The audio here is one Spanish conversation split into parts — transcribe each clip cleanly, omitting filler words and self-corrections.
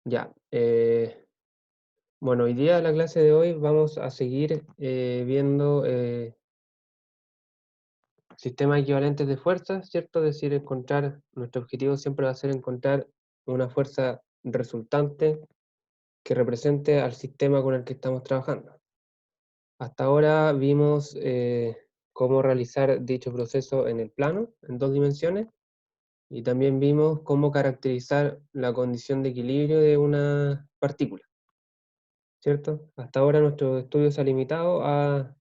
Ya. Bueno, hoy día, la clase de hoy, vamos a seguir viendo sistemas equivalentes de fuerzas, ¿cierto? Es decir, nuestro objetivo siempre va a ser encontrar una fuerza resultante que represente al sistema con el que estamos trabajando. Hasta ahora vimos cómo realizar dicho proceso en el plano, en 2 dimensiones, y también vimos cómo caracterizar la condición de equilibrio de una partícula, ¿cierto? Hasta ahora nuestro estudio se ha limitado a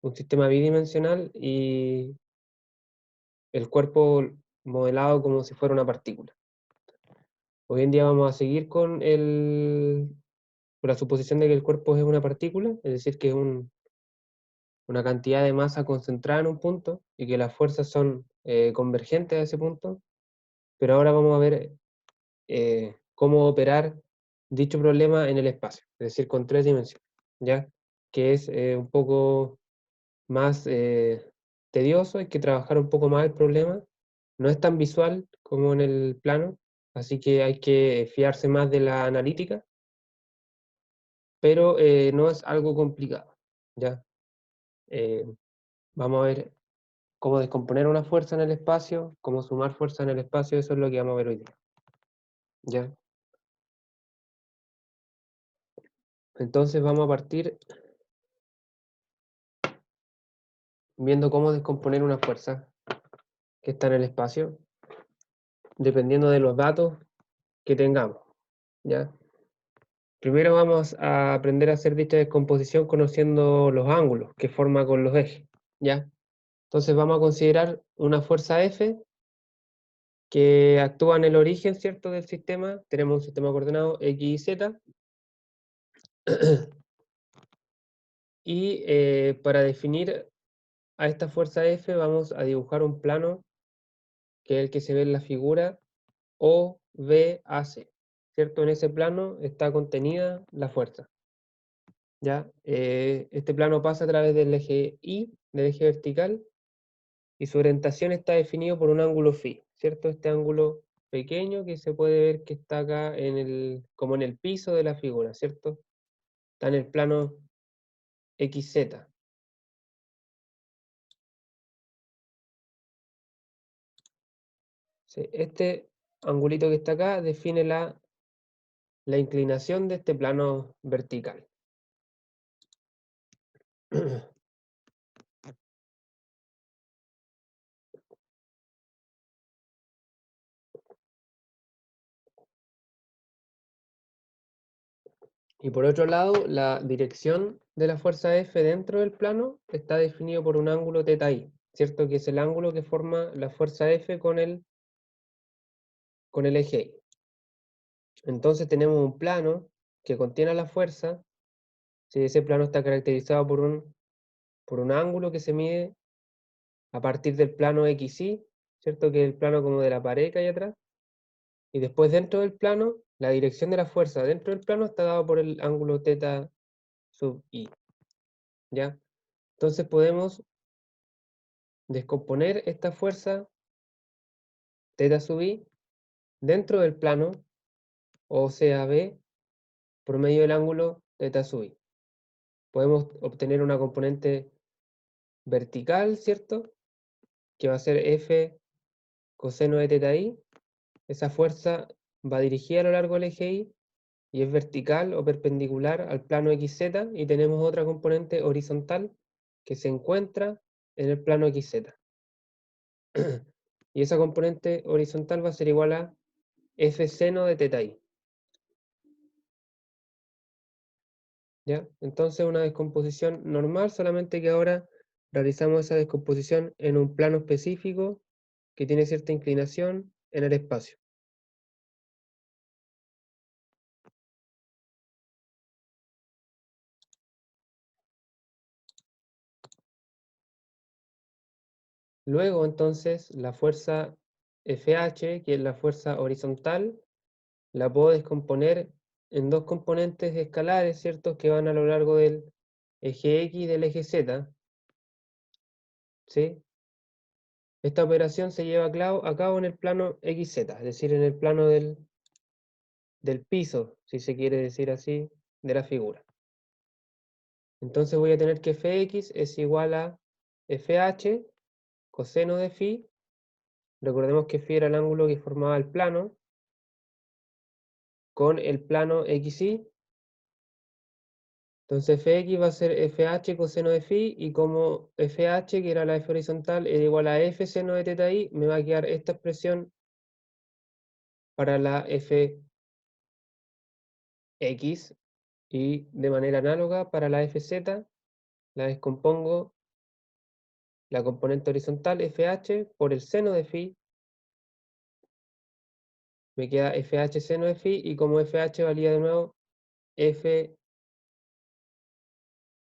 un sistema bidimensional y el cuerpo modelado como si fuera una partícula. Hoy en día vamos a seguir con la suposición de que el cuerpo es una partícula, es decir, que es una cantidad de masa concentrada en un punto y que las fuerzas son convergentes a ese punto, pero ahora vamos a ver cómo operar dicho problema en el espacio, es decir, con 3 dimensiones, ¿ya? Que es un poco más tedioso, hay que trabajar un poco más el problema. No es tan visual como en el plano, así que hay que fiarse más de la analítica, pero no es algo complicado, ¿ya? Eh, Vamos a ver cómo descomponer una fuerza en el espacio, cómo sumar fuerza en el espacio, eso es lo que vamos a ver hoy día, ¿ya? Entonces vamos a partir viendo cómo descomponer una fuerza que está en el espacio, dependiendo de los datos que tengamos, ¿ya? Primero vamos a aprender a hacer dicha descomposición conociendo los ángulos que forma con los ejes, ¿ya? Entonces vamos a considerar una fuerza F que actúa en el origen, ¿cierto?, del sistema. Tenemos un sistema coordenado X y Z. Y para definir a esta fuerza F vamos a dibujar un plano que es el que se ve en la figura OVAC, ¿cierto? En ese plano está contenida la fuerza, ¿ya? Este plano pasa a través del eje Y, del eje vertical, y su orientación está definido por un ángulo φ, ¿cierto? Este ángulo pequeño que se puede ver que está acá como en el piso de la figura, ¿cierto? Está en el plano XZ. ¿Sí? Este angulito que está acá define la inclinación de este plano vertical. Y por otro lado, la dirección de la fuerza F dentro del plano está definido por un ángulo θi, ¿cierto? Que es el ángulo que forma la fuerza F con el eje Y. Entonces tenemos un plano que contiene la fuerza. Si ese plano está caracterizado por un ángulo que se mide a partir del plano XY, ¿cierto? Que es el plano como de la pared que hay atrás. Y después dentro del plano, la dirección de la fuerza dentro del plano está dada por el ángulo θ sub I, ¿ya? Entonces podemos descomponer esta fuerza θ sub I dentro del plano OCAB por medio del ángulo θ sub I. Podemos obtener una componente vertical, ¿cierto? Que va a ser F coseno de θi. Esa fuerza va dirigida a lo largo del eje Y y es vertical o perpendicular al plano XZ, y tenemos otra componente horizontal que se encuentra en el plano XZ. Y esa componente horizontal va a ser igual a F seno de θi. ¿Ya? Entonces una descomposición normal, solamente que ahora realizamos esa descomposición en un plano específico que tiene cierta inclinación en el espacio. Luego entonces la fuerza FH, que es la fuerza horizontal, la puedo descomponer en dos componentes escalares, ¿cierto? Que van a lo largo del eje X y del eje Z, ¿sí? Esta operación se lleva a cabo en el plano XZ, es decir, en el plano del piso, si se quiere decir así, de la figura. Entonces voy a tener que fx es igual a fh coseno de phi. Recordemos que phi era el ángulo que formaba el plano con el plano xy. Entonces fx va a ser fh coseno de phi, y como fh, que era la f horizontal, es igual a f seno de teta i, me va a quedar esta expresión para la fx, y de manera análoga para la fz, la descompongo la componente horizontal fh por el seno de phi, me queda fh seno de phi, y como fh valía de nuevo f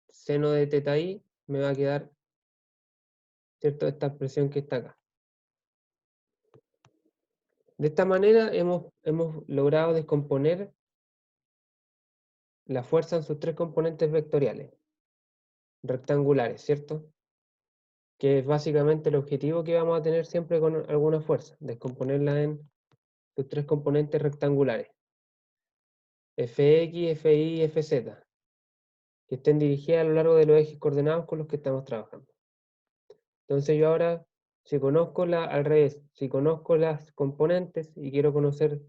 seno de teta i, me va a quedar, ¿cierto?, esta expresión que está acá. De esta manera hemos logrado descomponer la fuerza en sus tres componentes vectoriales, rectangulares, ¿cierto? Que es básicamente el objetivo que vamos a tener siempre con alguna fuerza, descomponerla en sus tres componentes rectangulares, fx, fi y fz, que estén dirigidas a lo largo de los ejes coordenados con los que estamos trabajando. Entonces yo ahora, si conozco al revés, si conozco las componentes y quiero conocer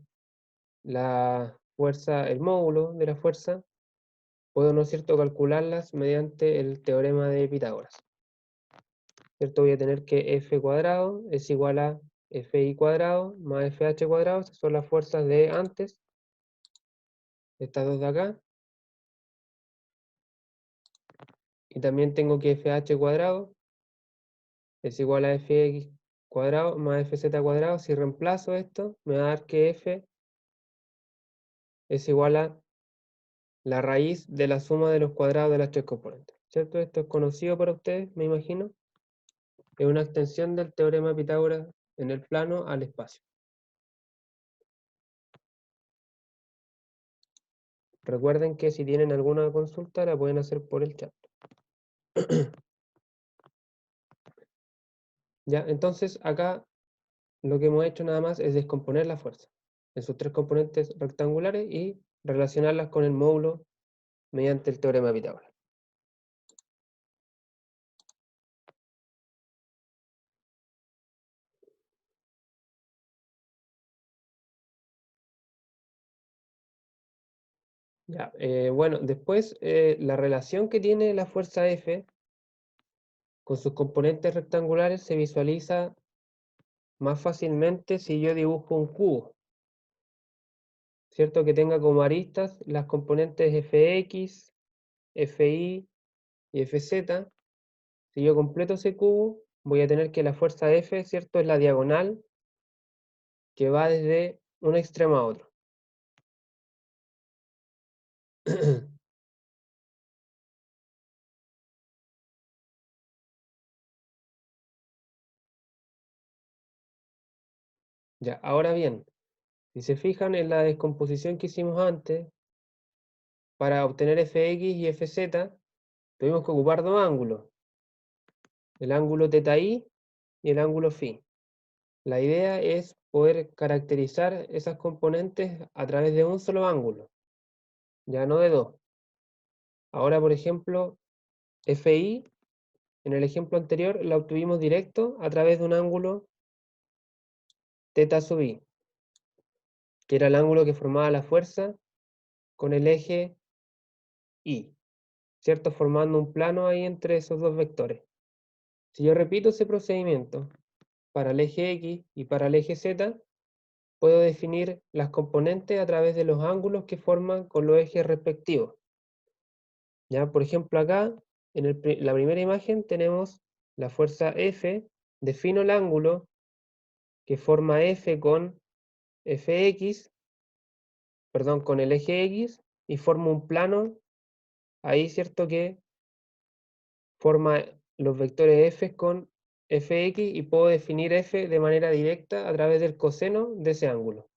la fuerza, el módulo de la fuerza, puedo, ¿no es cierto?, calcularlas mediante el teorema de Pitágoras. ¿Cierto? Voy a tener que f cuadrado es igual a fi cuadrado más fh cuadrado. Estas son las fuerzas de antes, estas dos de acá. Y también tengo que fh cuadrado es igual a fx cuadrado más fz cuadrado. Si reemplazo esto, me va a dar que f es igual a la raíz de la suma de los cuadrados de las tres componentes. ¿Cierto? Esto es conocido para ustedes, me imagino. Es una extensión del teorema de Pitágoras en el plano al espacio. Recuerden que si tienen alguna consulta la pueden hacer por el chat. Ya, entonces acá lo que hemos hecho nada más es descomponer la fuerza en sus tres componentes rectangulares y relacionarlas con el módulo mediante el teorema de Pitágoras. Ya, bueno, después la relación que tiene la fuerza F con sus componentes rectangulares se visualiza más fácilmente si yo dibujo un cubo, ¿cierto? Que tenga como aristas las componentes fx, fi y fz. Si yo completo ese cubo, voy a tener que la fuerza F, ¿cierto?, es la diagonal que va desde un extremo a otro. Ya, ahora bien, si se fijan en la descomposición que hicimos antes, para obtener fx y fz, tuvimos que ocupar dos ángulos, el ángulo θi y el ángulo φ. La idea es poder caracterizar esas componentes a través de un solo ángulo, ya no de dos. Ahora, por ejemplo, fi, en el ejemplo anterior, la obtuvimos directo a través de un ángulo θ sub i, que era el ángulo que formaba la fuerza con el eje y, ¿cierto?, formando un plano ahí entre esos dos vectores. Si yo repito ese procedimiento para el eje X y para el eje Z, puedo definir las componentes a través de los ángulos que forman con los ejes respectivos. Ya, por ejemplo, acá, en la primera imagen, tenemos la fuerza F, defino el ángulo que forma F con Fx, perdón, con el eje X, y formo un plano ahí, ¿cierto?, que forma los vectores f con fx, y puedo definir f de manera directa a través del coseno de ese ángulo,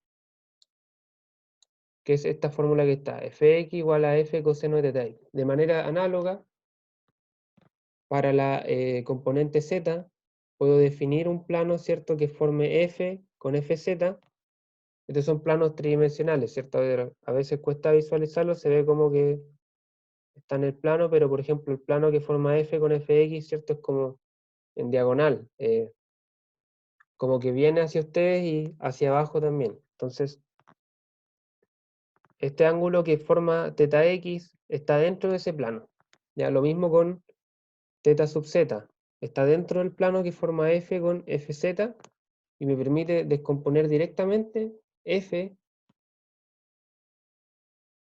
que es esta fórmula que está, fx igual a f coseno de θ. De manera análoga, para la componente z, puedo definir un plano, ¿cierto?, que forme f con fz, Estos son planos tridimensionales, ¿cierto? A veces cuesta visualizarlo, se ve como que está en el plano, pero por ejemplo el plano que forma f con fx, ¿cierto? Es como en diagonal, como que viene hacia ustedes y hacia abajo también. Entonces, este ángulo que forma θx está dentro de ese plano. Ya lo mismo con θ sub z. Está dentro del plano que forma f con fz y me permite descomponer directamente f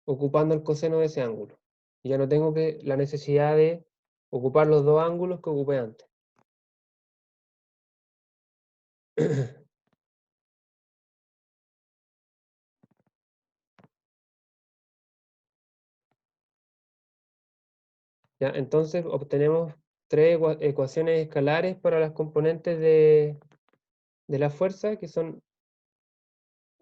ocupando el coseno de ese ángulo. Ya no tengo la necesidad de ocupar los dos ángulos que ocupé antes. ¿Ya? Entonces obtenemos tres ecuaciones escalares para las componentes de la fuerza, que son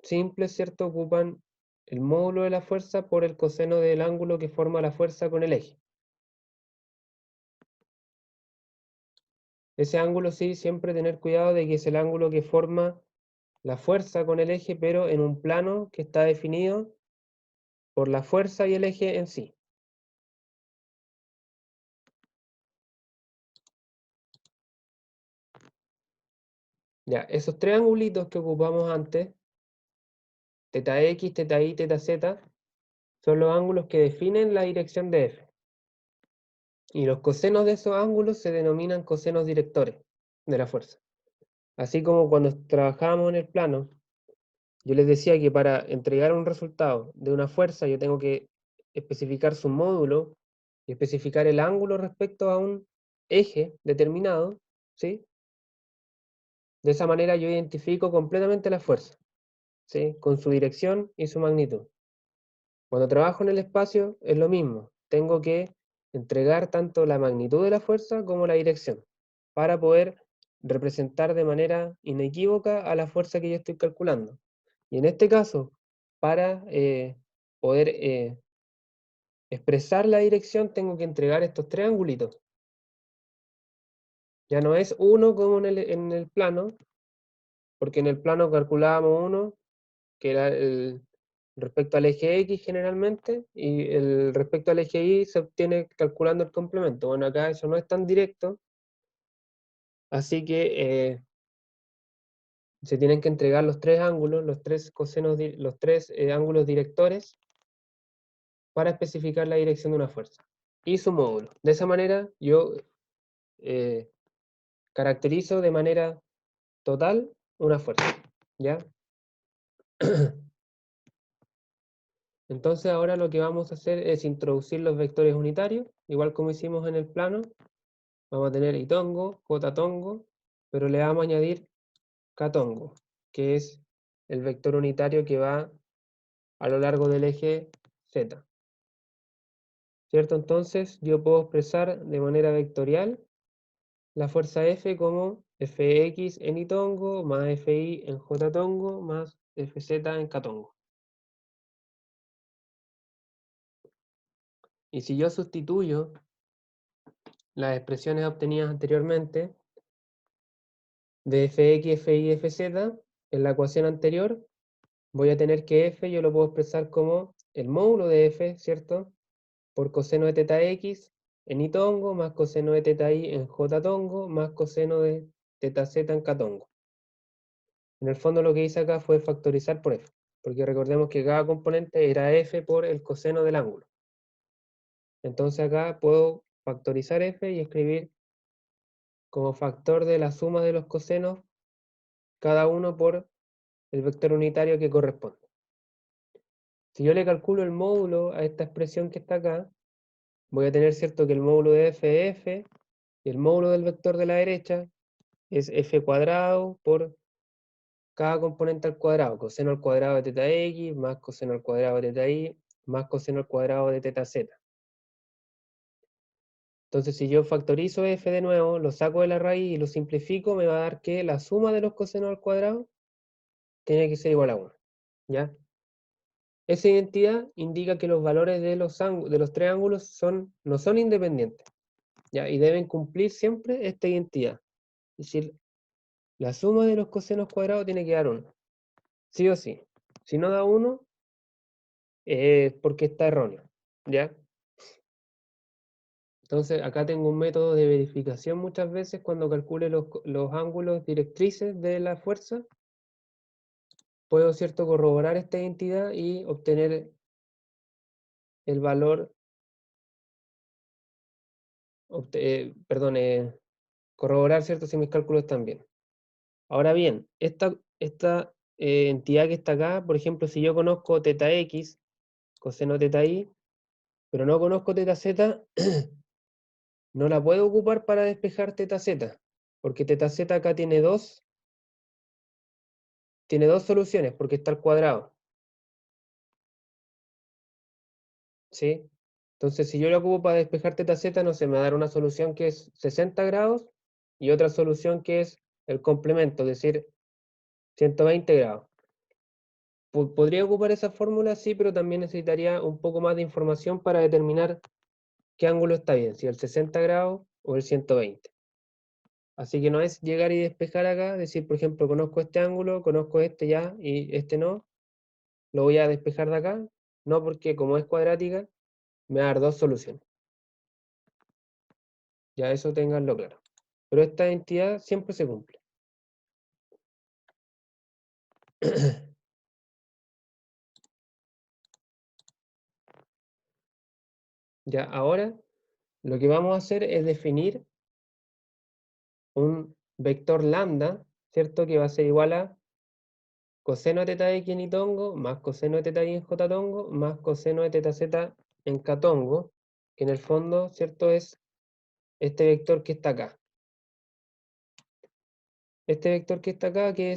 simples, ¿cierto? Ocupan el módulo de la fuerza por el coseno del ángulo que forma la fuerza con el eje. Ese ángulo sí, siempre tener cuidado de que es el ángulo que forma la fuerza con el eje, pero en un plano que está definido por la fuerza y el eje en sí. Ya, esos tres angulitos que ocupamos antes, θx, θy, θz, son los ángulos que definen la dirección de f. Y los cosenos de esos ángulos se denominan cosenos directores de la fuerza. Así como cuando trabajábamos en el plano, yo les decía que para entregar un resultado de una fuerza yo tengo que especificar su módulo y especificar el ángulo respecto a un eje determinado, ¿sí? De esa manera yo identifico completamente la fuerza, ¿sí? Con su dirección y su magnitud. Cuando trabajo en el espacio es lo mismo. Tengo que entregar tanto la magnitud de la fuerza como la dirección para poder representar de manera inequívoca a la fuerza que yo estoy calculando. Y en este caso, para poder expresar la dirección, tengo que entregar estos tres angulitos. Ya no es uno como en el plano, porque en el plano calculábamos uno, que era el respecto al eje X generalmente, y el respecto al eje Y se obtiene calculando el complemento. Bueno, acá eso no es tan directo, así que se tienen que entregar los tres ángulos, los tres cosenos, los tres ángulos directores para especificar la dirección de una fuerza y su módulo. De esa manera yo eh, caracterizo de manera total una fuerza, ¿ya? Entonces ahora lo que vamos a hacer es introducir los vectores unitarios, igual como hicimos en el plano. Vamos a tener itongo, jotatongo, pero le vamos a añadir catongo, que es el vector unitario que va a lo largo del eje Z. ¿Cierto? Entonces yo puedo expresar de manera vectorial la fuerza F como Fx en itongo más Fi en jotatongo más Fz en catongo. Y si yo sustituyo las expresiones obtenidas anteriormente de Fx, Fi, Fz en la ecuación anterior, voy a tener que f yo lo puedo expresar como el módulo de f, ¿cierto? Por coseno de teta x en i tongo, más coseno de teta i en j tongo, más coseno de teta z en k tongo. En el fondo lo que hice acá fue factorizar por f, porque recordemos que cada componente era f por el coseno del ángulo. Entonces acá puedo factorizar f y escribir como factor de la suma de los cosenos, cada uno por el vector unitario que corresponde. Si yo le calculo el módulo a esta expresión que está acá, voy a tener cierto que el módulo de f es f, y el módulo del vector de la derecha es f cuadrado por cada componente al cuadrado, coseno al cuadrado de teta x, más coseno al cuadrado de teta y, más coseno al cuadrado de teta z. Entonces si yo factorizo f de nuevo, lo saco de la raíz y lo simplifico, me va a dar que la suma de los cosenos al cuadrado tiene que ser igual a 1. ¿Ya? Esa identidad indica que los valores de los tres ángulos no son independientes, ¿ya? Y deben cumplir siempre esta identidad. Es decir, la suma de los cosenos cuadrados tiene que dar 1. Sí o sí. Si no da 1, es porque está erróneo, ¿ya? Entonces, acá tengo un método de verificación muchas veces cuando calcule los ángulos directrices de la fuerza. Puedo, ¿cierto?, corroborar esta identidad y obtener el valor, perdón, corroborar, ¿cierto?, si mis cálculos están bien. Ahora bien, esta entidad que está acá, por ejemplo, si yo conozco teta x, coseno teta y, pero no conozco teta z, no la puedo ocupar para despejar teta z, porque teta z acá tiene dos soluciones, porque está al cuadrado, ¿sí? Entonces, si yo la ocupo para despejar teta z, no sé, me va a dar una solución que es 60 grados y otra solución que es el complemento, es decir, 120 grados. ¿Podría ocupar esa fórmula? Sí, pero también necesitaría un poco más de información para determinar qué ángulo está bien, si el 60 grados o el 120. Así que no es llegar y despejar acá, decir, por ejemplo, conozco este ángulo, conozco este ya y este no, lo voy a despejar de acá. No, porque como es cuadrática, me va a dar dos soluciones. Ya eso tenganlo claro. Pero esta entidad siempre se cumple. Ya ahora lo que vamos a hacer es definir un vector lambda, ¿cierto? Que va a ser igual a coseno de teta x en y tongo, más coseno de teta y en j tongo, más coseno de teta z en k tongo, que en el fondo, ¿cierto? Es este vector que está acá. Este vector que está acá, que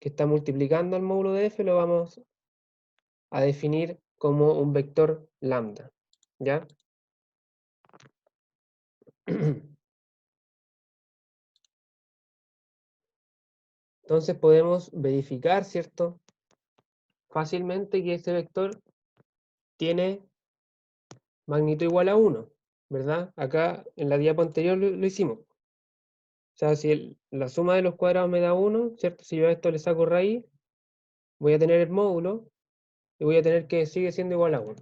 está multiplicando al módulo de f, lo vamos a definir como un vector lambda, ¿ya? Entonces podemos verificar, ¿cierto?, fácilmente que este vector tiene magnitud igual a 1, ¿verdad? Acá en la diapo anterior lo hicimos. O sea, si la suma de los cuadrados me da 1, ¿cierto? Si yo a esto le saco raíz, voy a tener el módulo y voy a tener que sigue siendo igual a 1.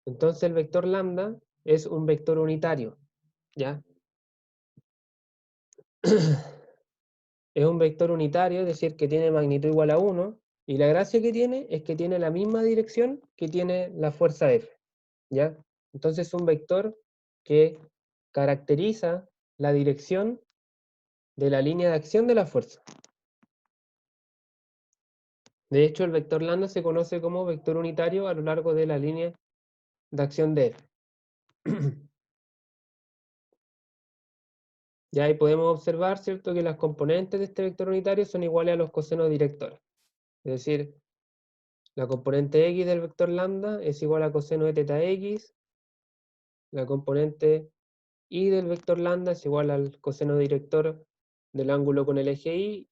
Entonces el vector lambda es un vector unitario, ¿ya? Es un vector unitario, es decir, que tiene magnitud igual a 1, y la gracia que tiene es que tiene la misma dirección que tiene la fuerza F, ¿ya? Entonces es un vector que caracteriza la dirección de la línea de acción de la fuerza. De hecho, el vector lambda se conoce como vector unitario a lo largo de la línea de acción de F. Ya ahí podemos observar, ¿cierto?, que las componentes de este vector unitario son iguales a los cosenos directores. Es decir, la componente x del vector lambda es igual a coseno de teta x, la componente y del vector lambda es igual al coseno director del ángulo con el eje y.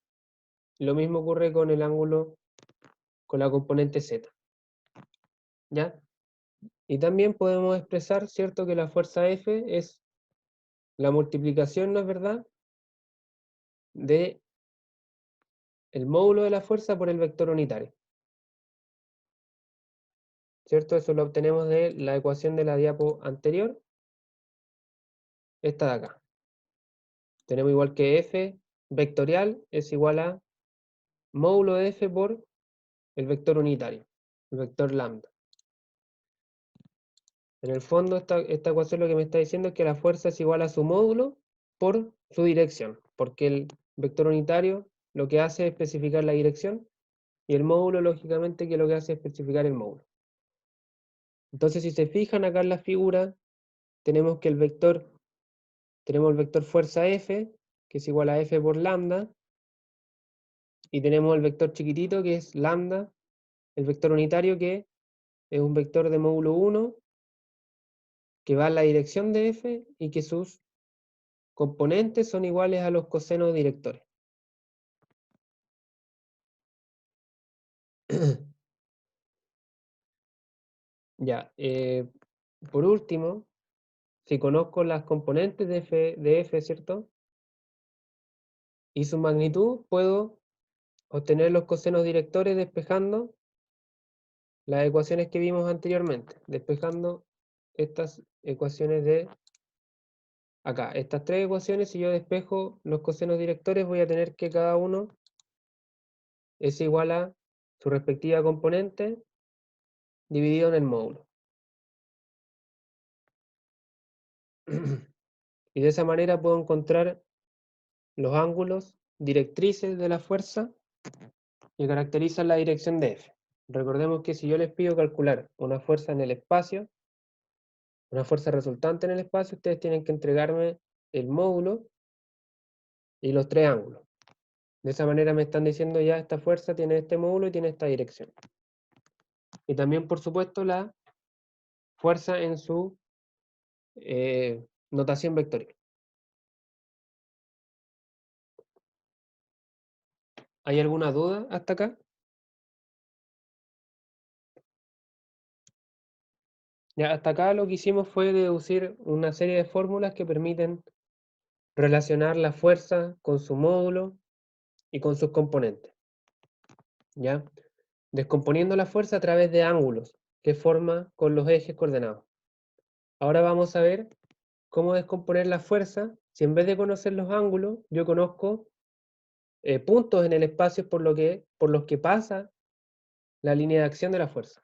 Lo mismo ocurre con el ángulo con la componente z, ¿ya? Y también podemos expresar, ¿cierto?, que la fuerza F es la multiplicación, ¿no es verdad?, de el módulo de la fuerza por el vector unitario, ¿cierto? Eso lo obtenemos de la ecuación de la diapo anterior, esta de acá. Tenemos igual que F vectorial es igual a módulo de F por el vector unitario, el vector lambda. En el fondo, esta ecuación lo que me está diciendo es que la fuerza es igual a su módulo por su dirección, porque el vector unitario lo que hace es especificar la dirección, y el módulo, lógicamente, que lo que hace es especificar el módulo. Entonces, si se fijan acá en la figura, tenemos el vector fuerza F, que es igual a F por lambda, y tenemos el vector chiquitito, que es lambda, el vector unitario, que es un vector de módulo 1, que va en la dirección de F, y que sus componentes son iguales a los cosenos directores. Ya, por último, si conozco las componentes de F, ¿cierto?, y su magnitud, puedo obtener los cosenos directores despejando las ecuaciones que vimos anteriormente, despejando estas ecuaciones de acá. Estas tres ecuaciones, si yo despejo los cosenos directores, voy a tener que cada uno es igual a su respectiva componente dividido en el módulo. Y de esa manera puedo encontrar los ángulos directrices de la fuerza que caracterizan la dirección de F. Recordemos que si yo les pido calcular una fuerza en el espacio, una fuerza resultante en el espacio, ustedes tienen que entregarme el módulo y los tres ángulos. De esa manera me están diciendo ya esta fuerza tiene este módulo y tiene esta dirección. Y también, por supuesto, la fuerza en su notación vectorial. ¿Hay alguna duda hasta acá? Ya, hasta acá lo que hicimos fue deducir una serie de fórmulas que permiten relacionar la fuerza con su módulo y con sus componentes. ¿Ya? Descomponiendo la fuerza a través de ángulos que forma con los ejes coordenados. Ahora vamos a ver cómo descomponer la fuerza si en vez de conocer los ángulos, yo conozco puntos en el espacio por los que pasa la línea de acción de la fuerza.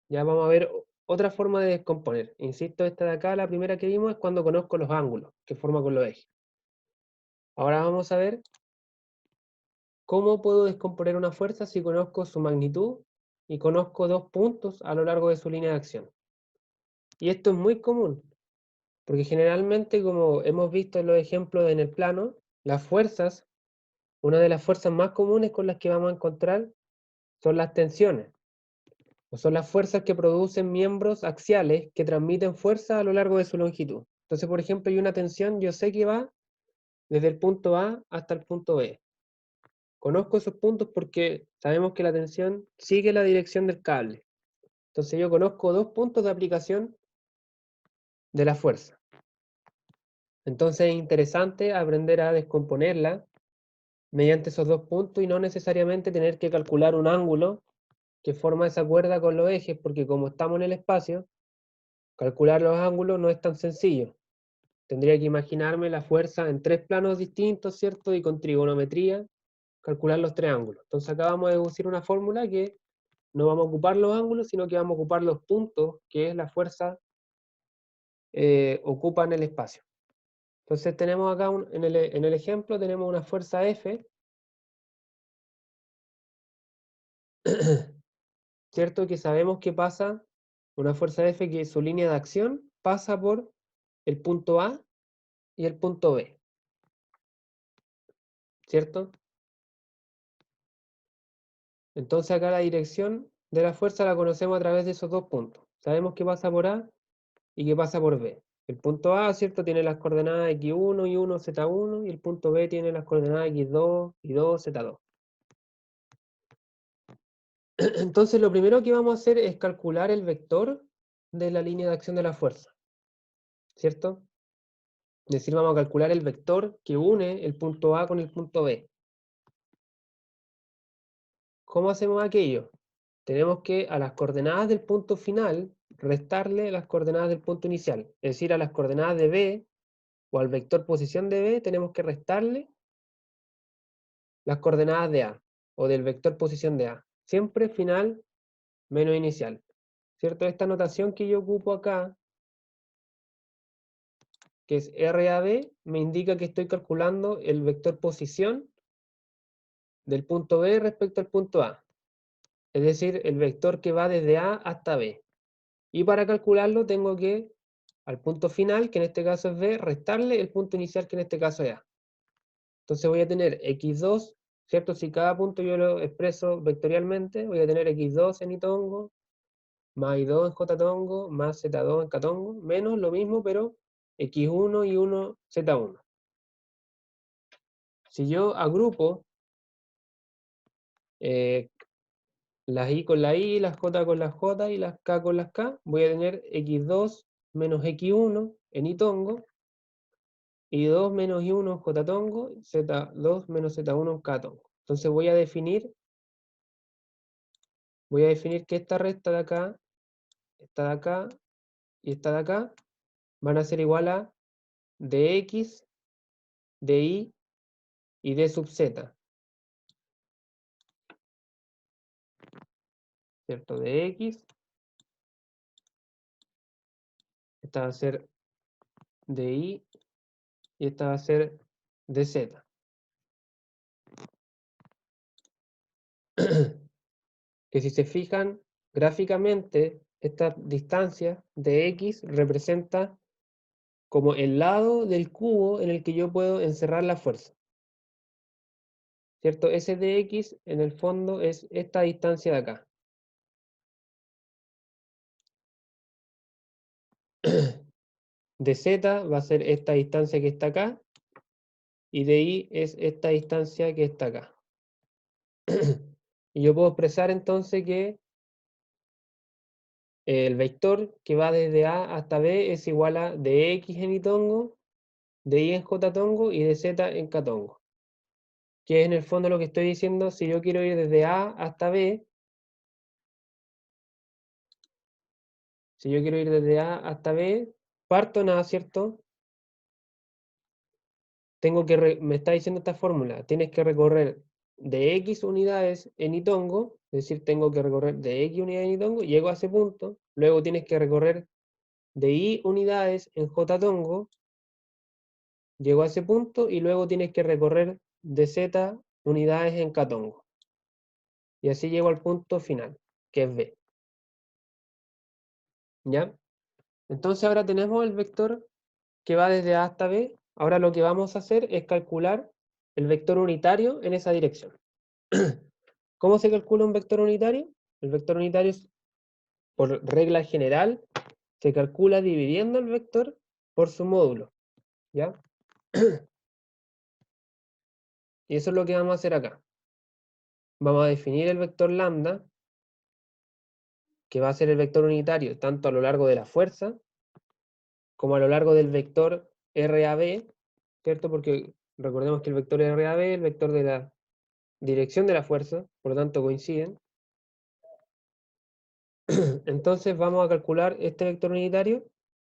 Ya vamos a ver otra forma de descomponer. Insisto, esta de acá, la primera que vimos, es cuando conozco los ángulos que forma con los ejes. Ahora vamos a ver cómo puedo descomponer una fuerza si conozco su magnitud y conozco dos puntos a lo largo de su línea de acción. Y esto es muy común, porque generalmente, como hemos visto en los ejemplos en el plano, las fuerzas, una de las fuerzas más comunes con las que vamos a encontrar son las tensiones, o son las fuerzas que producen miembros axiales que transmiten fuerza a lo largo de su longitud. Entonces, por ejemplo, hay una tensión, yo sé que va desde el punto A hasta el punto B. Conozco esos puntos porque sabemos que la tensión sigue la dirección del cable. Entonces yo conozco dos puntos de aplicación de la fuerza. Entonces es interesante aprender a descomponerla mediante esos dos puntos y no necesariamente tener que calcular un ángulo que forma esa cuerda con los ejes, porque como estamos en el espacio, calcular los ángulos no es tan sencillo. Tendría que imaginarme la fuerza en tres planos distintos, ¿cierto? Y con trigonometría, calcular los tres ángulos. Entonces acá vamos a deducir una fórmula que no vamos a ocupar los ángulos, sino que vamos a ocupar los puntos, que es la fuerza ocupa en el espacio. Entonces tenemos acá, en el ejemplo, tenemos una fuerza F, ¿cierto? Que sabemos que pasa, una fuerza F que su línea de acción pasa por el punto A y el punto B, ¿cierto? Entonces acá la dirección de la fuerza la conocemos a través de esos dos puntos. Sabemos que pasa por A y que pasa por B. El punto A, ¿cierto? Tiene las coordenadas x1 y 1, z1, y el punto B tiene las coordenadas x2 y 2, z2. Entonces lo primero que vamos a hacer es calcular el vector de la línea de acción de la fuerza, ¿cierto? Es decir, vamos a calcular el vector que une el punto A con el punto B. ¿Cómo hacemos aquello? Tenemos que a las coordenadas del punto final restarle las coordenadas del punto inicial. Es decir, a las coordenadas de B o al vector posición de B tenemos que restarle las coordenadas de A o del vector posición de A. Siempre final menos inicial. ¿Cierto? Esta notación que yo ocupo acá, que es RAB, me indica que estoy calculando el vector posición del punto B respecto al punto A. Es decir, el vector que va desde A hasta B. Y para calcularlo tengo que, al punto final, que en este caso es B, restarle el punto inicial, que en este caso es A. Entonces voy a tener x2, ¿cierto? Si cada punto yo lo expreso vectorialmente, voy a tener x2 en itongo, más y2 en j-tongo, más z2 en k-tongo, menos lo mismo, pero x1 y 1 z1. Si yo agrupo las i con la i, las j con las j y las k con las k, voy a tener x2 menos x1 en itongo, y 2 menos i1 en j-tongo, z2 menos z1 en k-tongo. Entonces voy a definir que esta recta de acá, esta de acá y esta de acá van a ser igual a dx, dy y d sub z, ¿cierto? Dx, esta va a ser dy y esta va a ser dz. Que si se fijan gráficamente, esta distancia de x representa como el lado del cubo en el que yo puedo encerrar la fuerza, ¿cierto? Ese de x en el fondo es esta distancia de acá. De z va a ser esta distancia que está acá y de y es esta distancia que está acá. Y yo puedo expresar entonces que el vector que va desde A hasta B es igual a de x en y tongo, de y en j tongo y de z en k tongo. Que es en el fondo lo que estoy diciendo, si yo quiero ir desde A hasta B, si yo quiero ir desde A hasta B, parto en A, ¿cierto? Me está diciendo esta fórmula, tienes que recorrer de X unidades en Itongo, es decir, tengo que recorrer de X unidades en Itongo, llego a ese punto, luego tienes que recorrer de Y unidades en J tongo, llego a ese punto, y luego tienes que recorrer de Z unidades en K tongo. Y así llego al punto final, que es B. ¿Ya? Entonces ahora tenemos el vector que va desde A hasta B. Ahora lo que vamos a hacer es calcular el vector unitario en esa dirección. ¿Cómo se calcula un vector unitario? El vector unitario, por regla general, se calcula dividiendo el vector por su módulo. ¿Ya? Y eso es lo que vamos a hacer acá. Vamos a definir el vector lambda, que va a ser el vector unitario tanto a lo largo de la fuerza como a lo largo del vector RAB, ¿cierto? Porque recordemos que el vector RAB es el vector de la dirección de la fuerza, por lo tanto coinciden. Entonces vamos a calcular este vector unitario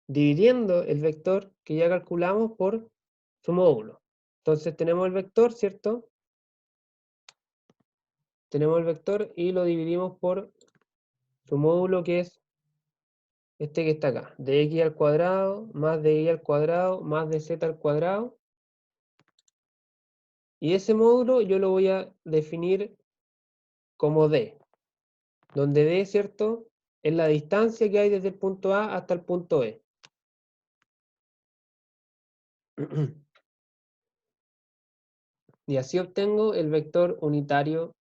dividiendo el vector que ya calculamos por su módulo. Entonces tenemos el vector, ¿cierto? Tenemos el vector y lo dividimos por su módulo, que es este que está acá, de x al cuadrado más de y al cuadrado más de z al cuadrado. Y ese módulo yo lo voy a definir como d, donde d, ¿cierto?, es la distancia que hay desde el punto A hasta el punto E. Y así obtengo el vector unitario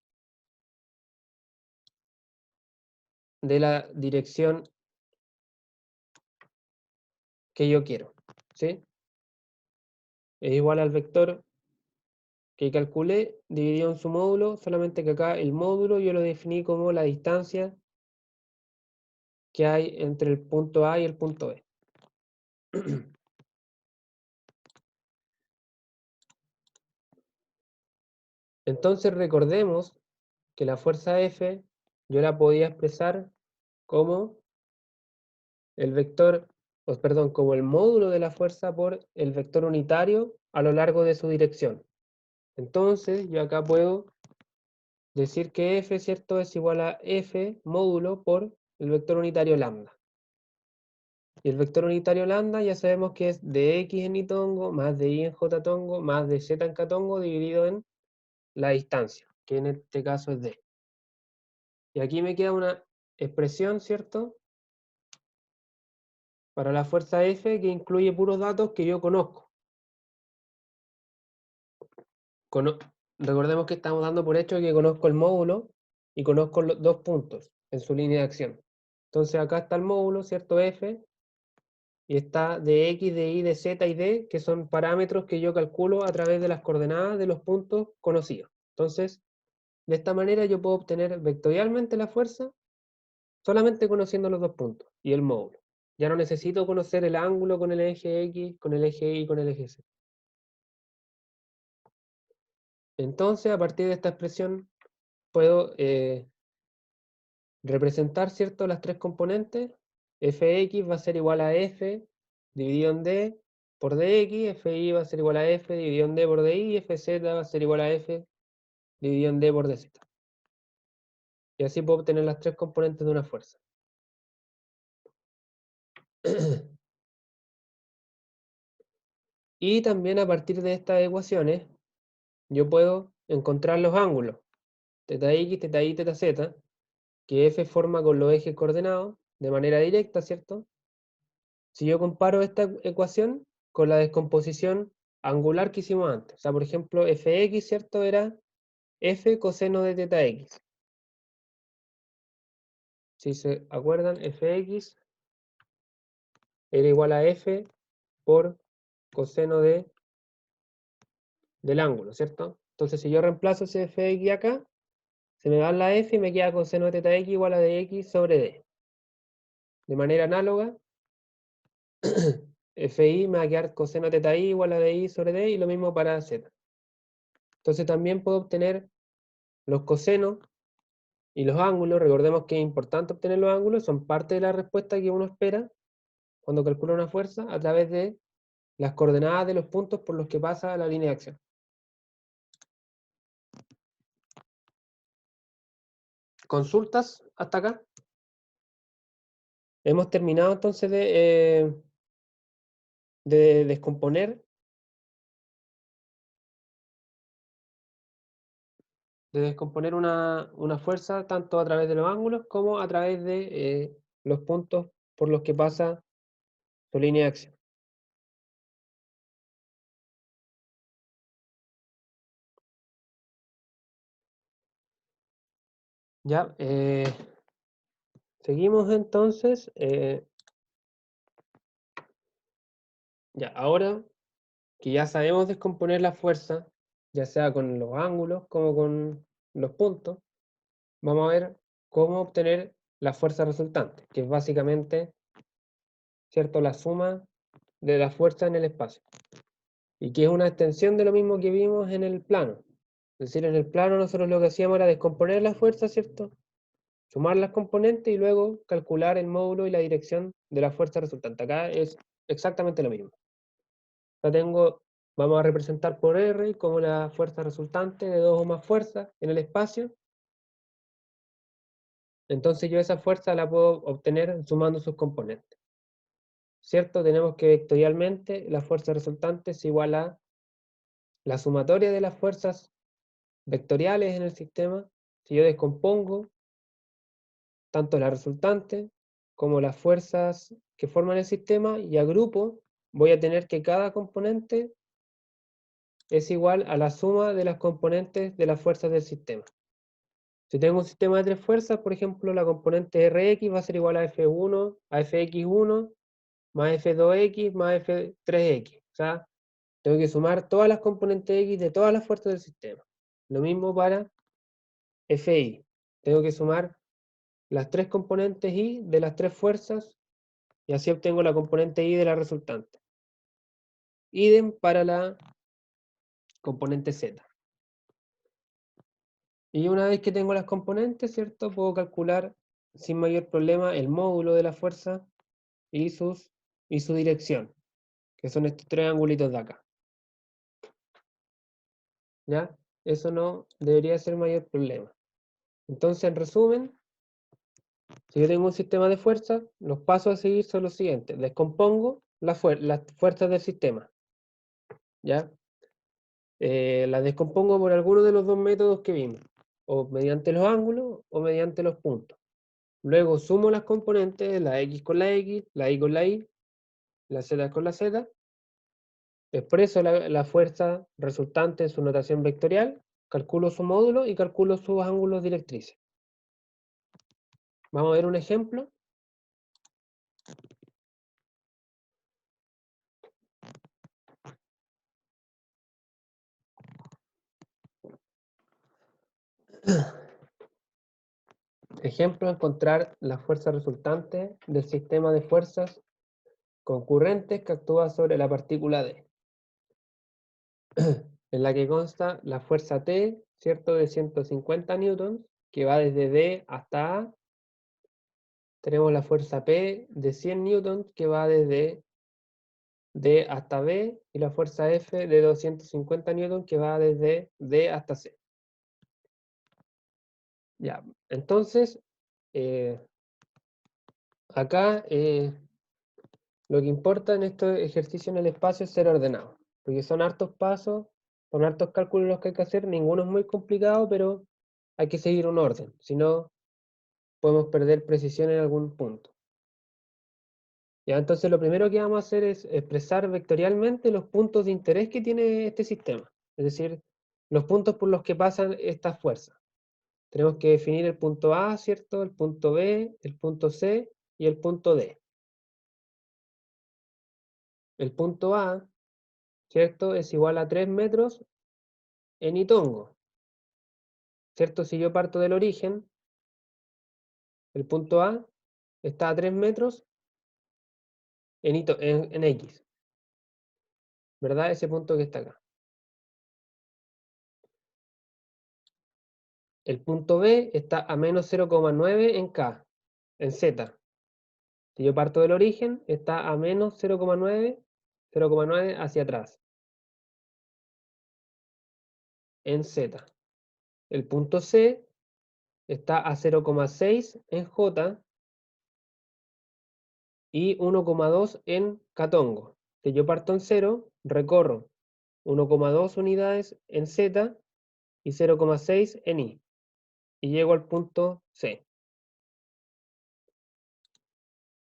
de la dirección que yo quiero, ¿sí? Es igual al vector que calculé dividido en su módulo, solamente que acá el módulo yo lo definí como la distancia que hay entre el punto A y el punto E. Entonces recordemos que la fuerza F yo la podía expresar como el vector, perdón, como el módulo de la fuerza por el vector unitario a lo largo de su dirección. Entonces yo acá puedo decir que F, ¿cierto?, es igual a F módulo por el vector unitario lambda. Y el vector unitario lambda ya sabemos que es de x en y tongo más de y en j tongo más de z en k tongo dividido en la distancia, que en este caso es d. Y aquí me queda una expresión, ¿cierto?, para la fuerza F que incluye puros datos que yo conozco. Recordemos que estamos dando por hecho que conozco el módulo y conozco los dos puntos en su línea de acción. Entonces acá está el módulo, ¿cierto?, F, y está de x, de y, de z y d, que son parámetros que yo calculo a través de las coordenadas de los puntos conocidos. Entonces, de esta manera yo puedo obtener vectorialmente la fuerza solamente conociendo los dos puntos y el módulo. Ya no necesito conocer el ángulo con el eje X, con el eje Y y con el eje Z. Entonces, a partir de esta expresión, puedo representar, ¿cierto?, las tres componentes. Fx va a ser igual a f dividido en d por dx, fi va a ser igual a f dividido en d por dy, y fz va a ser igual a f dividido en d por dz. Y así puedo obtener las tres componentes de una fuerza. Y también a partir de estas ecuaciones, yo puedo encontrar los ángulos, θx, θy, θz, que f forma con los ejes coordenados de manera directa, ¿cierto? Si yo comparo esta ecuación con la descomposición angular que hicimos antes, o sea, por ejemplo, fx, ¿cierto?, era f coseno de θx. Si se acuerdan, fx era igual a f por coseno del ángulo, ¿cierto? Entonces, si yo reemplazo ese fx acá, se me va la f y me queda coseno de θx igual a dx sobre d. De manera análoga, fi me va a quedar coseno de θi igual a di sobre d, y lo mismo para z. Entonces también puedo obtener los cosenos y los ángulos. Recordemos que es importante obtener los ángulos, son parte de la respuesta que uno espera cuando calcula una fuerza a través de las coordenadas de los puntos por los que pasa la línea de acción. ¿Consultas hasta acá? Hemos terminado entonces de descomponer una fuerza tanto a través de los ángulos como a través de los puntos por los que pasa su línea de acción. Ya, seguimos entonces. Ya, ahora que ya sabemos descomponer la fuerza, ya sea con los ángulos como con los puntos, vamos a ver cómo obtener la fuerza resultante, que es básicamente, ¿cierto?, la suma de la fuerza en el espacio, y que es una extensión de lo mismo que vimos en el plano. Es decir, en el plano nosotros lo que hacíamos era descomponer la fuerza, ¿cierto?, sumar las componentes y luego calcular el módulo y la dirección de la fuerza resultante. Acá es exactamente lo mismo. Vamos a representar por R como la fuerza resultante de dos o más fuerzas en el espacio. Entonces yo esa fuerza la puedo obtener sumando sus componentes. ¿Cierto? Tenemos que vectorialmente la fuerza resultante es igual a la sumatoria de las fuerzas vectoriales en el sistema. Si yo descompongo tanto la resultante como las fuerzas que forman el sistema y agrupo, voy a tener que cada componente es igual a la suma de las componentes de las fuerzas del sistema. Si tengo un sistema de tres fuerzas, por ejemplo, la componente Rx va a ser igual a F1, a Fx1, más F2x, más F3x. O sea, tengo que sumar todas las componentes X de todas las fuerzas del sistema. Lo mismo para Fi. Tengo que sumar las tres componentes Y de las tres fuerzas, y así obtengo la componente Y de la resultante. Idem para la componente Z. Y una vez que tengo las componentes, ¿cierto?, puedo calcular sin mayor problema el módulo de la fuerza y su dirección, que son estos tres angulitos de acá. ¿Ya? Eso no debería ser mayor problema. Entonces, en resumen, si yo tengo un sistema de fuerzas, los pasos a seguir son los siguientes. Descompongo las fuerzas del sistema. ¿Ya? Las descompongo por alguno de los dos métodos que vimos, o mediante los ángulos o mediante los puntos. Luego sumo las componentes, la X con la X, la Y con la Y, la Z con la Z. Expreso la fuerza resultante en su notación vectorial, calculo su módulo y calculo sus ángulos directrices. Vamos a ver un ejemplo. Ejemplo, encontrar la fuerza resultante del sistema de fuerzas concurrentes que actúa sobre la partícula D. en la que consta la fuerza T, ¿cierto? De 150 newtons, que va desde D hasta A. Tenemos la fuerza P de 100 newtons, que va desde D hasta B, y la fuerza F de 250 newtons, que va desde D hasta C. Ya, entonces, acá lo que importa en estos ejercicios en el espacio es ser ordenado, porque son hartos pasos, son hartos cálculos los que hay que hacer, ninguno es muy complicado, pero hay que seguir un orden, si no podemos perder precisión en algún punto. Ya, entonces lo primero que vamos a hacer es expresar vectorialmente los puntos de interés que tiene este sistema, es decir, los puntos por los que pasan estas fuerzas. Tenemos que definir el punto A, ¿cierto? El punto B, el punto C y el punto D. El punto A, ¿cierto? Es igual a 3 metros en Itongo, ¿cierto? Si yo parto del origen, el punto A está a 3 metros en X, ¿verdad? Ese punto que está acá. El punto B está a menos 0,9 en K, en Z. Si yo parto del origen, está a menos 0,9 hacia atrás, en Z. El punto C está a 0,6 en J y 1,2 en Catongo. Si yo parto en 0, recorro 1,2 unidades en Z y 0,6 en I. Y llego al punto C.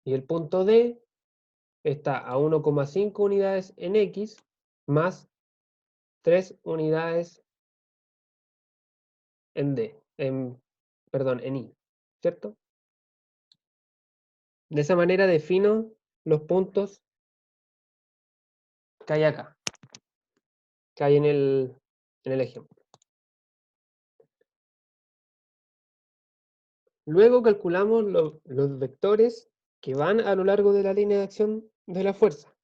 Y el punto D está a 1,5 unidades en X más 3 unidades en D, perdón, en I, ¿cierto? De esa manera defino los puntos que hay acá, que hay en el ejemplo. Luego calculamos los vectores que van a lo largo de la línea de acción de la fuerza,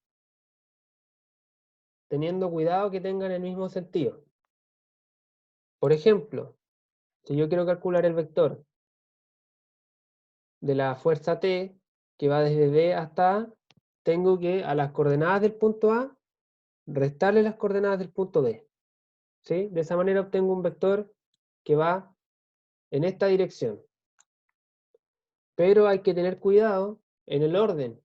teniendo cuidado que tengan el mismo sentido. Por ejemplo, si yo quiero calcular el vector de la fuerza T, que va desde D hasta A, tengo que a las coordenadas del punto A restarle las coordenadas del punto D. ¿Sí? De esa manera obtengo un vector que va en esta dirección. Pero hay que tener cuidado en el orden.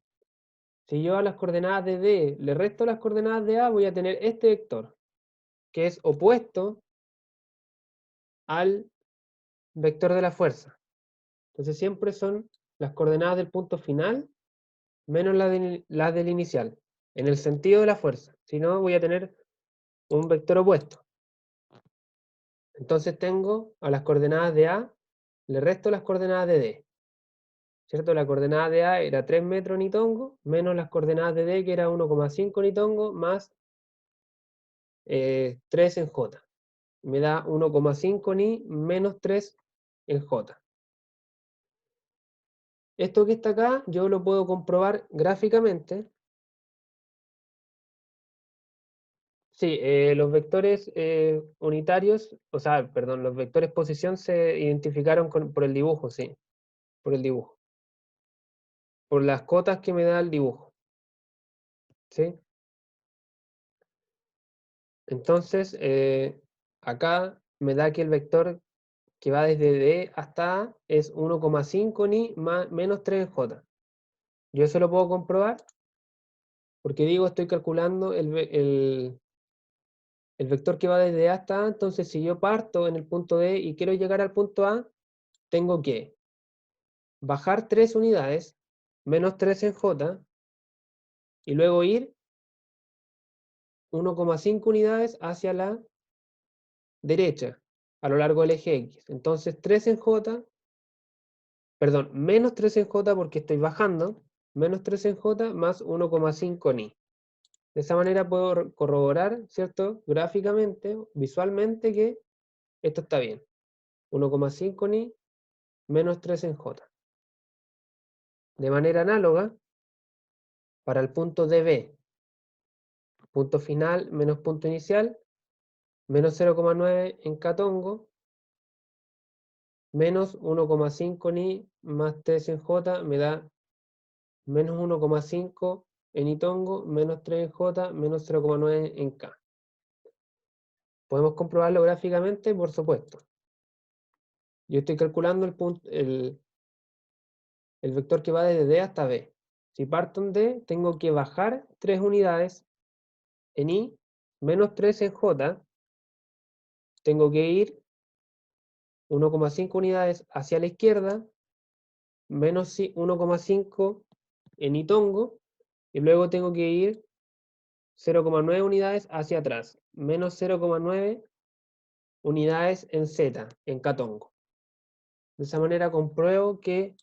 Si yo a las coordenadas de D le resto las coordenadas de A, voy a tener este vector, que es opuesto al vector de la fuerza. Entonces siempre son las coordenadas del punto final menos las del inicial, en el sentido de la fuerza. Si no, voy a tener un vector opuesto. Entonces tengo a las coordenadas de A, le resto las coordenadas de D. ¿Cierto? La coordenada de A era 3 metros nitongo, menos las coordenadas de D, que era 1,5 nitongo, más 3 en J. Me da 1,5 ni menos 3 en J. Esto que está acá, yo lo puedo comprobar gráficamente. Sí, los vectores unitarios, o sea, perdón, los vectores posición se identificaron por el dibujo, sí, por el dibujo. Por las cotas que me da el dibujo, ¿sí? Entonces, acá me da que el vector que va desde D hasta A es 1,5 ni menos 3 en J. Yo eso lo puedo comprobar porque digo, estoy calculando el vector que va desde A hasta A, entonces si yo parto en el punto D y quiero llegar al punto A, tengo que bajar 3 unidades, menos 3 en J, y luego ir 1,5 unidades hacia la derecha, a lo largo del eje X. Entonces 3 en J, perdón, menos 3 en J porque estoy bajando, menos 3 en J más 1,5 ni. De esa manera puedo corroborar, ¿cierto? Gráficamente, visualmente, que esto está bien. 1,5 ni menos 3 en J. De manera análoga, para el punto DB, punto final menos punto inicial, menos 0,9 en Catongo, menos 1,5 ni más 3 en J me da menos 1,5 en Itongo, menos 3 en J, menos 0,9 en K. ¿Podemos comprobarlo gráficamente? Por supuesto. Yo estoy calculando el vector que va desde D hasta B. Si parto en D, tengo que bajar 3 unidades en I, menos 3 en J, tengo que ir 1,5 unidades hacia la izquierda, menos 1,5 en Itongo, y luego tengo que ir 0,9 unidades hacia atrás, menos 0,9 unidades en Z, en Catongo. De esa manera compruebo que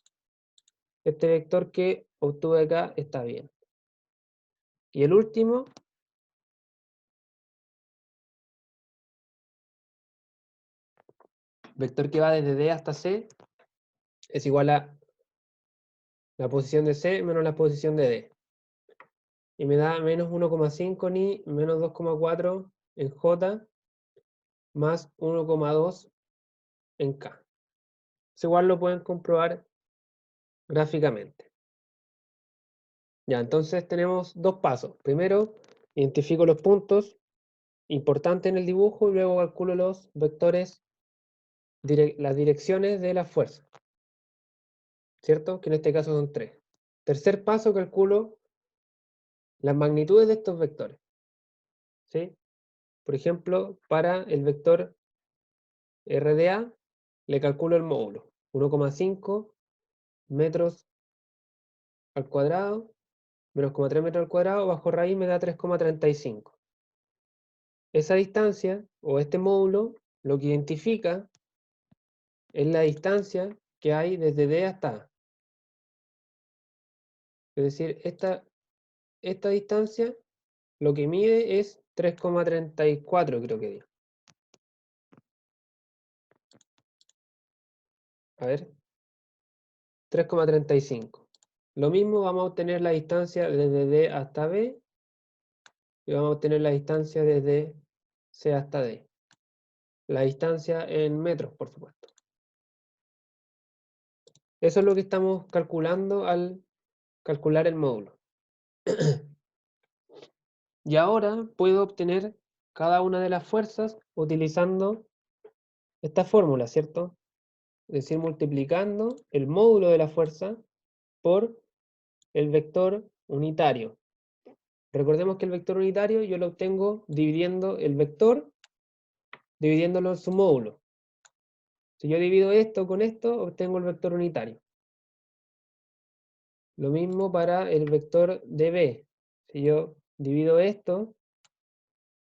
este vector que obtuve acá está bien. Y el último, vector que va desde D hasta C, es igual a la posición de C menos la posición de D. Y me da menos 1,5 ni menos 2,4 en J más 1,2 en K. Eso igual lo pueden comprobar gráficamente. Ya, entonces tenemos dos pasos. Primero, identifico los puntos importantes en el dibujo y luego calculo los vectores, las direcciones de las fuerzas, ¿cierto? Que en este caso son 3. Tercer paso, calculo las magnitudes de estos vectores, ¿sí? Por ejemplo, para el vector RDA, le calculo el módulo, 1,5 metros al cuadrado, menos 0,3 metros al cuadrado, bajo raíz me da 3,35. Esa distancia, o este módulo, lo que identifica es la distancia que hay desde D hasta A. Es decir, esta distancia lo que mide es 3,34, creo que digo. A ver, 3,35. Lo mismo vamos a obtener la distancia desde D hasta B y vamos a obtener la distancia desde C hasta D. La distancia en metros, por supuesto. Eso es lo que estamos calculando al calcular el módulo. Y ahora puedo obtener cada una de las fuerzas utilizando esta fórmula, ¿cierto? Es decir, multiplicando el módulo de la fuerza por el vector unitario. Recordemos que el vector unitario yo lo obtengo dividiendo el vector, dividiéndolo en su módulo. Si yo divido esto con esto, obtengo el vector unitario. Lo mismo para el vector de B. Si yo divido esto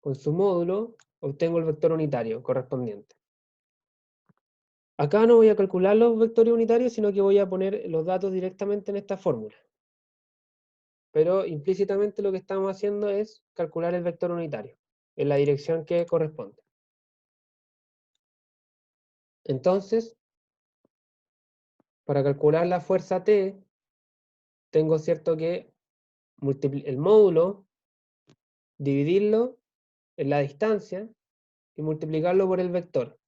con su módulo, obtengo el vector unitario correspondiente. Acá no voy a calcular los vectores unitarios, sino que voy a poner los datos directamente en esta fórmula. Pero implícitamente lo que estamos haciendo es calcular el vector unitario en la dirección que corresponde. Entonces, para calcular la fuerza T, tengo cierto que el módulo, dividirlo en la distancia y multiplicarlo por el vector.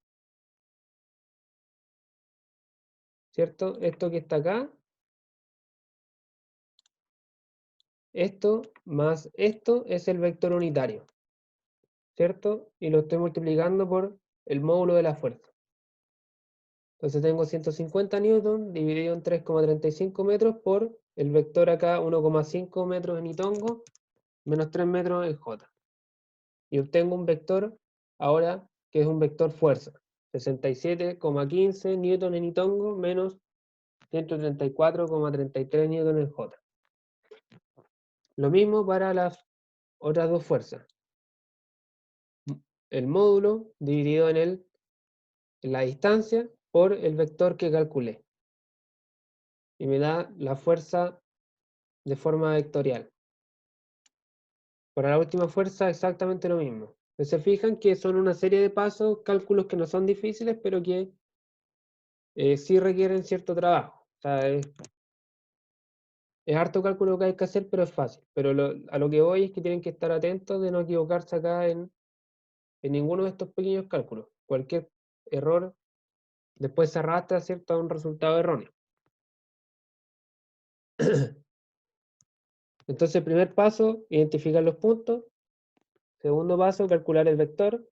¿Cierto? Esto que está acá, esto más esto es el vector unitario. ¿Cierto? Y lo estoy multiplicando por el módulo de la fuerza. Entonces tengo 150 newton dividido en 3,35 metros por el vector acá 1,5 metros en Itongo menos 3 metros en J. Y obtengo un vector ahora que es un vector fuerza. 67,15 newton en Itongo menos 134,33 newton en J. Lo mismo para las otras dos fuerzas. El módulo dividido en la distancia por el vector que calculé. Y me da la fuerza de forma vectorial. Para la última fuerza exactamente lo mismo. Se fijan que son una serie de pasos, cálculos que no son difíciles, pero que sí requieren cierto trabajo. O sea, es harto cálculo que hay que hacer, pero es fácil. Pero a lo que voy es que tienen que estar atentos de no equivocarse acá en en ninguno de estos pequeños cálculos. Cualquier error después se arrastra, ¿cierto?, a un resultado erróneo. Entonces, primer paso, identificar los puntos. Segundo paso, calcular el vector.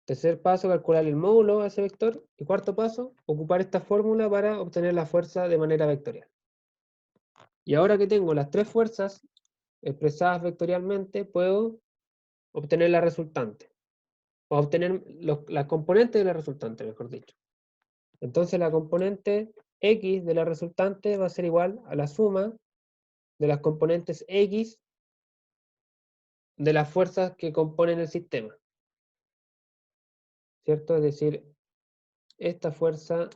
Tercer paso, calcular el módulo a ese vector. Y cuarto paso, ocupar esta fórmula para obtener la fuerza de manera vectorial. Y ahora que tengo las tres fuerzas expresadas vectorialmente, puedo obtener la resultante. O obtener las componentes de la resultante, mejor dicho. Entonces la componente X de la resultante va a ser igual a la suma de las componentes X de las fuerzas que componen el sistema. ¿Cierto? Es decir, esta fuerza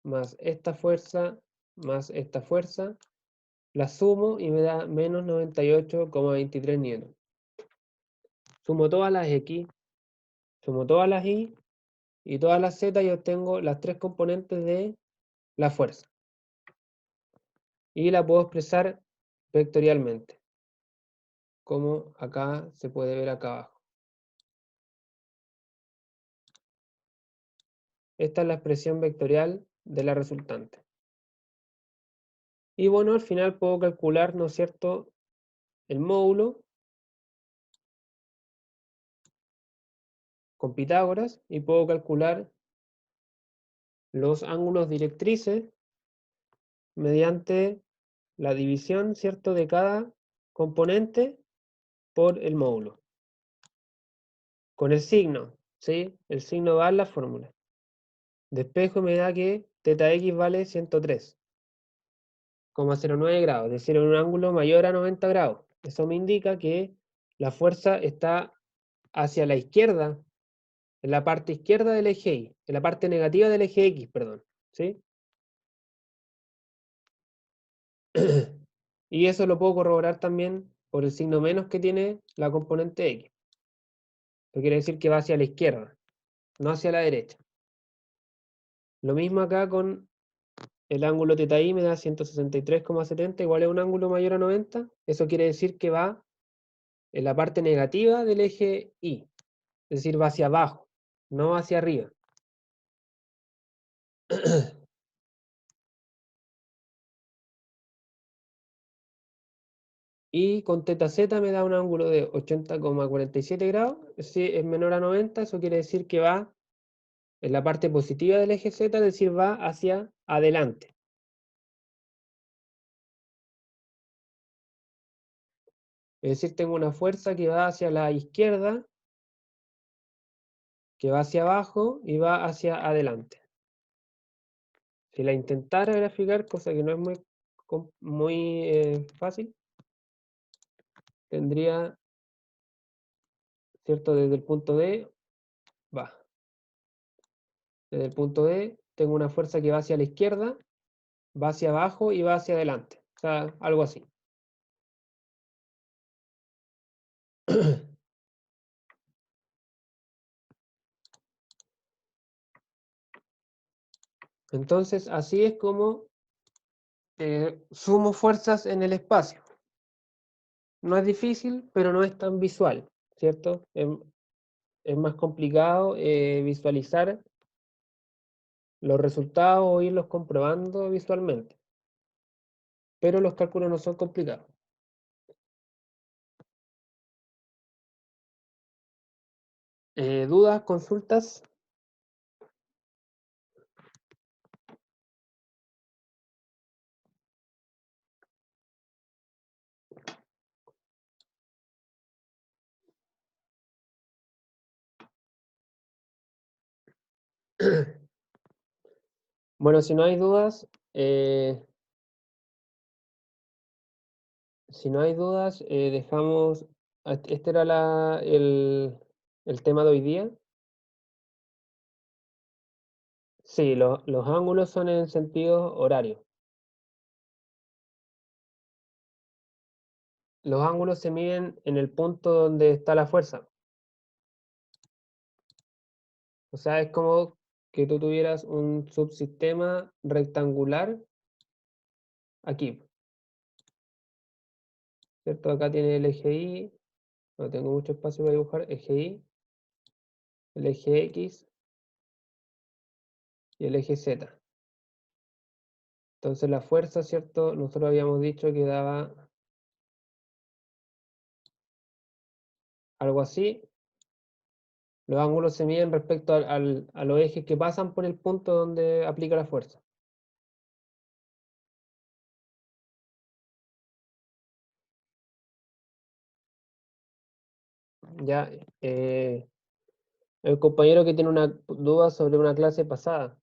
más esta fuerza más esta fuerza, la sumo y me da menos 98,23 newton. Sumo todas las X, sumo todas las Y y todas las Z y obtengo las tres componentes de la fuerza. Y la puedo expresar vectorialmente, como acá se puede ver acá abajo. Esta es la expresión vectorial de la resultante. Y bueno, al final puedo calcular, ¿no es cierto?, el módulo con Pitágoras y puedo calcular los ángulos directrices mediante la división, ¿cierto?, de cada componente por el módulo. Con el signo, ¿sí? El signo va en la fórmula. Despejo me da que θx vale 103,09 grados, es decir, en un ángulo mayor a 90 grados. Eso me indica que la fuerza está hacia la izquierda, en la parte izquierda del eje Y, en la parte negativa del eje X, perdón, ¿sí? Y eso lo puedo corroborar también por el signo menos que tiene la componente X. Eso quiere decir que va hacia la izquierda, no hacia la derecha. Lo mismo acá con el ángulo θi me da 163,70, igual es un ángulo mayor a 90. Eso quiere decir que va en la parte negativa del eje Y, es decir, va hacia abajo, no hacia arriba. Y con θz me da un ángulo de 80,47 grados, si es menor a 90, eso quiere decir que va en la parte positiva del eje Z, es decir, va hacia adelante. Es decir, tengo una fuerza que va hacia la izquierda, que va hacia abajo y va hacia adelante. Si la intentara graficar, cosa que no es muy fácil, tendría, ¿cierto? Desde el punto D, desde el punto D, tengo una fuerza que va hacia la izquierda, va hacia abajo y va hacia adelante. O sea, algo así. Entonces, así es como sumo fuerzas en el espacio. No es difícil, pero no es tan visual, ¿cierto? Es más complicado visualizar los resultados o irlos comprobando visualmente. Pero los cálculos no son complicados. ¿Dudas, consultas? Bueno, si no hay dudas, dejamos. Este era el tema de hoy día. Sí, los ángulos son en sentido horario. Los ángulos se miden en el punto donde está la fuerza. O sea, es como que tú tuvieras un subsistema rectangular aquí, ¿cierto? Acá tiene el eje Y, no tengo mucho espacio para dibujar, eje Y, el eje X y el eje Z. Entonces la fuerza, ¿cierto? Nosotros habíamos dicho que daba algo así. Los ángulos se miden respecto a los ejes que pasan por el punto donde aplica la fuerza. Ya, el compañero que tiene una duda sobre una clase pasada.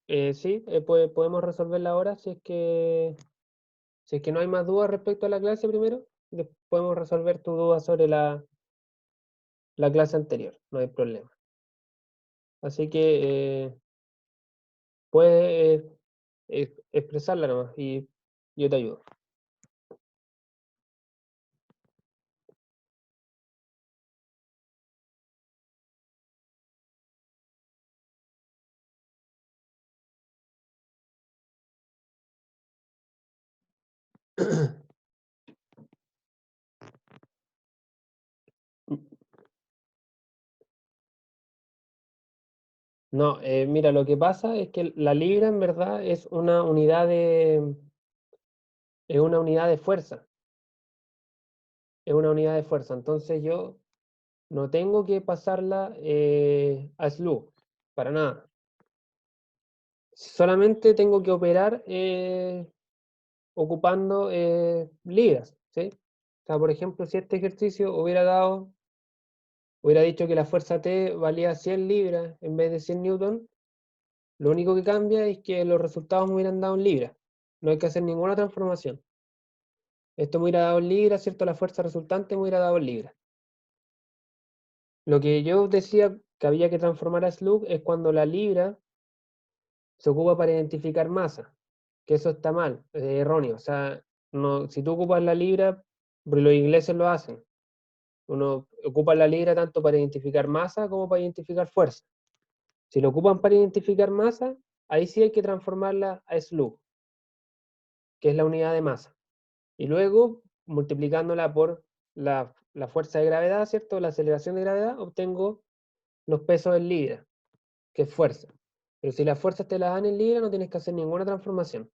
Sí, podemos resolverla ahora si es que no hay más dudas respecto a la clase primero. Podemos resolver tu duda sobre la clase anterior, no hay problema. Así que puedes expresarla nomás y yo te ayudo. No, mira, lo que pasa es que la libra en verdad es una unidad de fuerza. Es una unidad de fuerza. Entonces yo no tengo que pasarla a SLU, para nada. Solamente tengo que operar ocupando libras, ¿sí? O sea, por ejemplo, si este ejercicio hubiera dicho que la fuerza T valía 100 libras en vez de 100 newton, lo único que cambia es que los resultados me hubieran dado en libras. No hay que hacer ninguna transformación. Esto me hubiera dado en libras, ¿cierto? La fuerza resultante me hubiera dado en libras. Lo que yo decía que había que transformar a slug es cuando la libra se ocupa para identificar masa, que eso está mal, es erróneo. O sea, no, si tú ocupas la libra, porque los ingleses lo hacen, uno ocupa la libra tanto para identificar masa como para identificar fuerza. Si lo ocupan para identificar masa, ahí sí hay que transformarla a slug, que es la unidad de masa. Y luego, multiplicándola por la fuerza de gravedad, ¿cierto? La aceleración de gravedad, obtengo los pesos en libra, que es fuerza. Pero si las fuerzas te las dan en libra, no tienes que hacer ninguna transformación.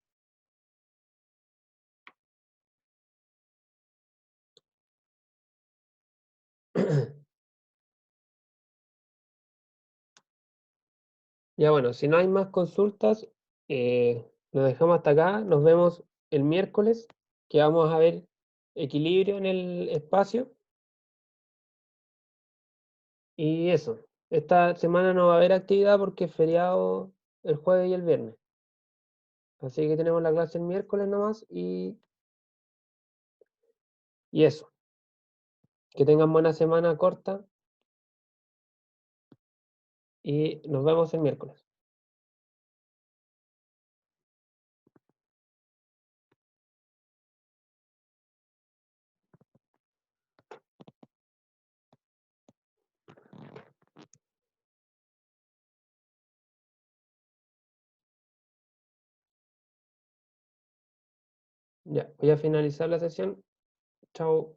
Ya bueno, si no hay más consultas, nos dejamos hasta acá. Nos vemos el miércoles, que vamos a ver equilibrio en el espacio. Y eso, esta semana no va a haber actividad porque es feriado el jueves y el viernes. Así que tenemos la clase el miércoles nomás y eso. Que tengan buena semana corta y nos vemos el miércoles. Ya, voy a finalizar la sesión. Chao.